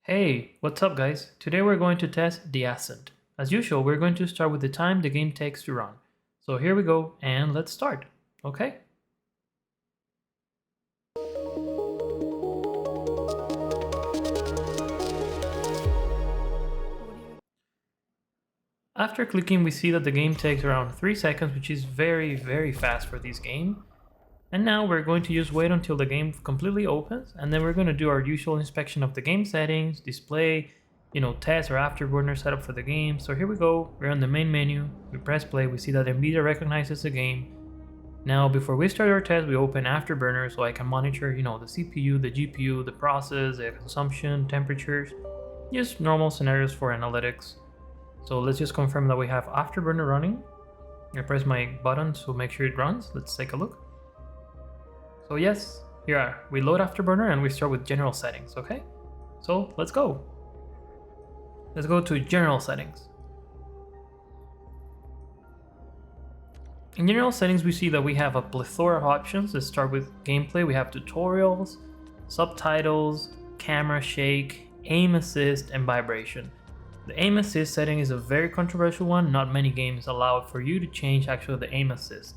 Hey, what's up guys? Today we're going to test the Ascent. As usual, we're going to start with the time the game takes to run. So here we go and let's start, okay? After clicking, we see that the game takes around 3 seconds, which is very fast for this game. And now we're going to just wait until the game completely opens, and then we're going to do our usual inspection of the game settings, display, test or afterburner setup for the game. So here we go, we're on the main menu, we press play, we see that NVIDIA recognizes the game. Now before we start our test, we open Afterburner so I can monitor, the CPU, the GPU, the process, the consumption, temperatures, just normal scenarios for analytics. So let's just confirm that we have Afterburner running. I press my button to make sure it runs. Let's take a look. So yes, here we load Afterburner and we start with general settings, okay? So let's go. Let's go to general settings. In general settings, we see that we have a plethora of options. Let's start with gameplay. We have tutorials, subtitles, camera shake, aim assist, and vibration. The aim assist setting is a very controversial one. Not many games allow for you to change actually the aim assist.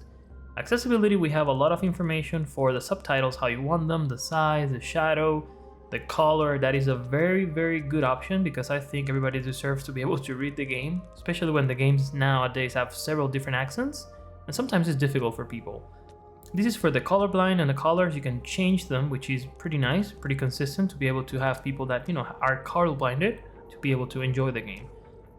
Accessibility, we have a lot of information for the subtitles, how you want them, the size, the shadow, the color. That is a very good option because I think everybody deserves to be able to read the game, especially when the games nowadays have several different accents, and sometimes it's difficult for people. This is for the colorblind, and the colors you can change them, which is pretty nice, pretty consistent to be able to have people that are colorblinded to be able to enjoy the game.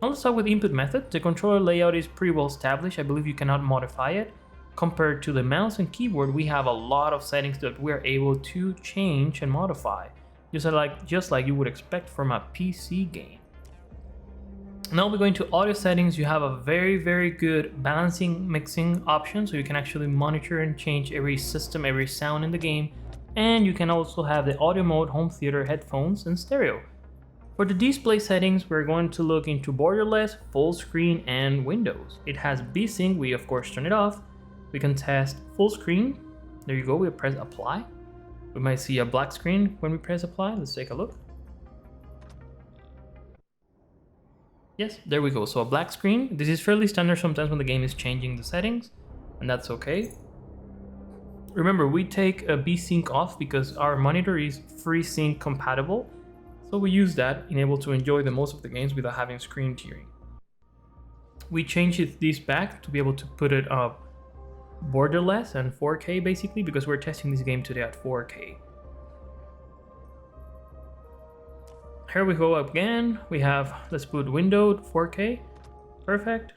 Now let's start with input method. The controller layout is pretty well established. I believe you cannot modify it. Compared to the mouse and keyboard, we have a lot of settings that we're able to change and modify, just like you would expect from a PC game. Now we're going to audio settings. You have a very good balancing mixing option, so you can actually monitor and change every system, every sound in the game. And you can also have the audio mode, home theater, headphones, and stereo. For the display settings, we're going to look into borderless, full screen, and windows. It has VSync, we of course turn it off. We can test full screen. There you go, we press apply. We might see a black screen when we press apply. Let's take a look. Yes, there we go, so a black screen. This is fairly standard sometimes when the game is changing the settings, and that's okay. Remember, we take a VSync off because our monitor is FreeSync compatible, so we use that in able to enjoy the most of the games without having screen tearing. We change this back to be able to put it up borderless and 4K basically, because we're testing this game today at 4K. Here we go again. We have, let's put windowed 4K. Perfect.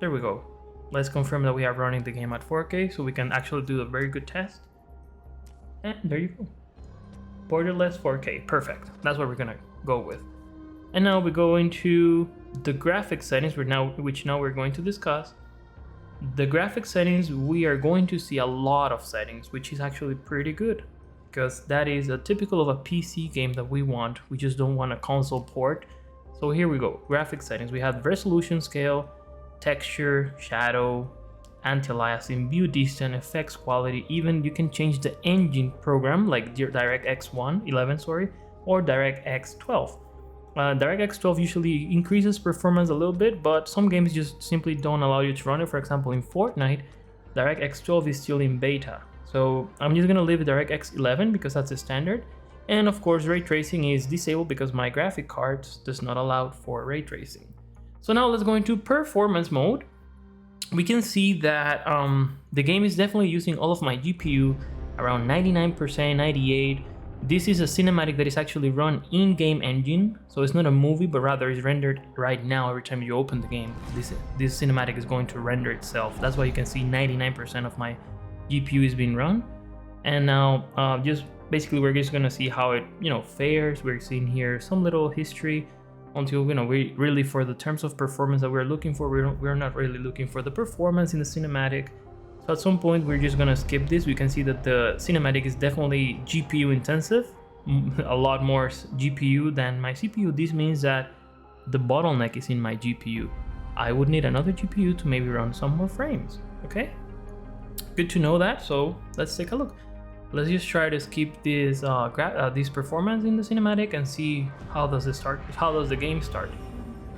There we go. Let's confirm that we are running the game at 4K so we can actually do a very good test. And there you go. Borderless 4K. Perfect. That's what we're gonna go with. And now we go into the graphics settings, which now we're going to discuss. The graphics settings, we are going to see a lot of settings, which is actually pretty good because that is a typical of a PC game that we want. We just don't want a console port. So here we go, graphics settings. We have resolution scale, texture, shadow, anti-aliasing, view distance, effects quality. Even you can change the engine program like DirectX 11, or DirectX 12. DirectX 12 usually increases performance a little bit, but some games just simply don't allow you to run it. For example, in Fortnite, DirectX 12 is still in beta. So I'm just gonna leave DirectX 11 because that's the standard. And of course, ray tracing is disabled because my graphic card does not allow for ray tracing. So now let's go into performance mode. We can see that the game is definitely using all of my GPU, around 99%, 98%. This is a cinematic that is actually run in-game engine, so it's not a movie, but rather is rendered right now. Every time you open the game, this cinematic is going to render itself. That's why you can see 99% of my GPU is being run. And now, just basically, we're just gonna see how it, fares. We're seeing here some little history until we really, for the terms of performance that we're looking for, we're not really looking for the performance in the cinematic. So at some point we're just gonna skip this. We can see that the cinematic is definitely GPU intensive, a lot more GPU than my CPU. This means that the bottleneck is in my GPU. I would need another GPU to maybe run some more frames, okay? Good to know that, so let's take a look. Let's just try to skip this performance in the cinematic and see how does it start. How does the game start?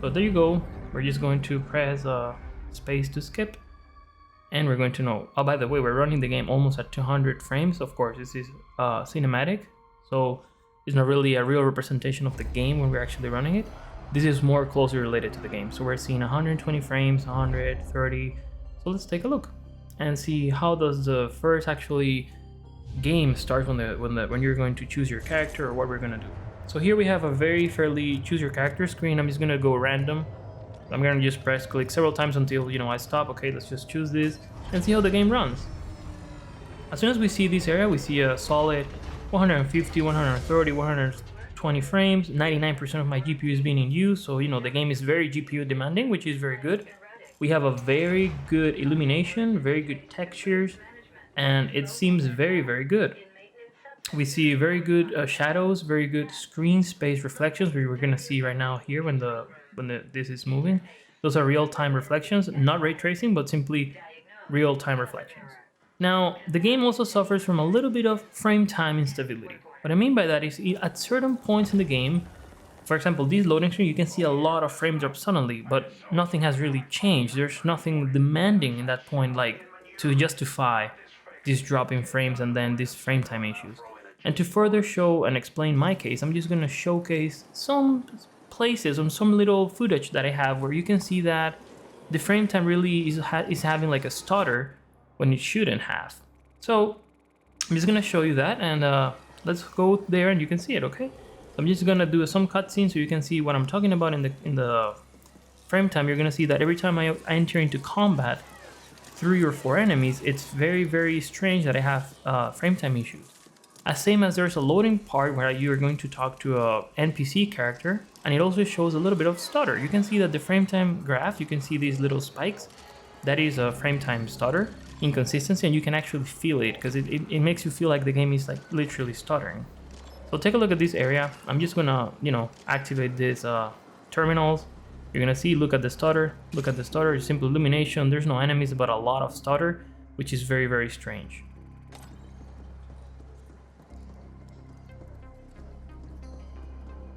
So there you go. We're just going to press space to skip, and we're going to know. Oh, by the way, we're running the game almost at 200 frames. Of course, this is cinematic, so it's not really a real representation of the game when we're actually running it. This is more closely related to the game. So we're seeing 120 frames, 130. So let's take a look and see how does the first actually game start when you're going to choose your character or what we're gonna do. So here we have a very fairly choose your character screen. I'm just gonna go random. I'm gonna just press click several times until I stop. Okay, let's just choose this and see how the game runs. As soon as we see this area, we see a solid 150, 130, 120 frames. 99% of my GPU is being in use, so the game is very GPU demanding, which is very good. We have a very good illumination, very good textures, and it seems very, very good. We see very good shadows, very good screen space reflections. We're gonna see right now here when this is moving. Those are real-time reflections, not ray tracing, but simply real-time reflections. Now, the game also suffers from a little bit of frame time instability. What I mean by that is at certain points in the game, for example, this loading screen, you can see a lot of frame drops suddenly, but nothing has really changed. There's nothing demanding in that point, like to justify this drop in frames and then these frame time issues. And to further show and explain my case, I'm just gonna showcase some places on some little footage that I have where you can see that the frame time really is having like a stutter when it shouldn't have. So I'm just gonna show you that, and let's go there and you can see it, okay? I'm just gonna do some cutscenes so you can see what I'm talking about in the frame time. You're gonna see that every time I enter into combat 3 or 4 enemies, it's very, very strange that I have frame time issues. As same as there's a loading part where you're going to talk to a NPC character, and it also shows a little bit of stutter. You can see that the frame time graph, you can see these little spikes. That is a frame time stutter, inconsistency, and you can actually feel it because it makes you feel like the game is like literally stuttering. So take a look at this area. I'm just gonna, activate these terminals. You're gonna see, look at the stutter, it's simple illumination. There's no enemies, but a lot of stutter, which is very, very strange.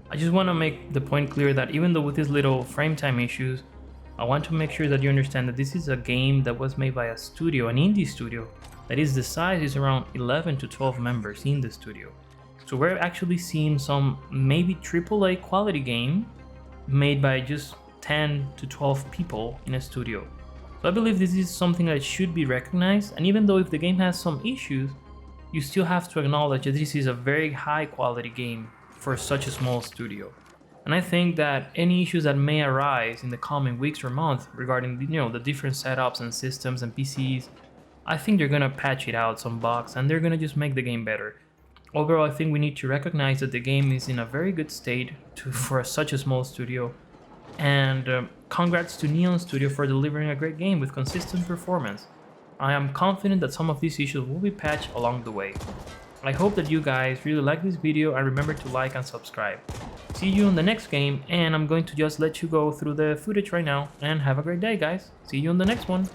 I just want to make the point clear that even though with these little frame time issues, I want to make sure that you understand that this is a game that was made by a studio, an indie studio, that is the size is around 11 to 12 members in the studio. So we're actually seeing some maybe AAA quality game made by just 10 to 12 people in a studio. So I believe this is something that should be recognized, and even though if the game has some issues, you still have to acknowledge that this is a very high quality game for such a small studio. And I think that any issues that may arise in the coming weeks or months regarding the different setups and systems and PCs, I think they're gonna patch it out, some bugs, and they're gonna just make the game better. Overall, I think we need to recognize that the game is in a very good state for such a small studio, and congrats to Neon Studio for delivering a great game with consistent performance. I am confident that some of these issues will be patched along the way. I hope that you guys really like this video, and remember to like and subscribe. See you in the next game, and I'm going to just let you go through the footage right now, and have a great day, guys. See you in the next one.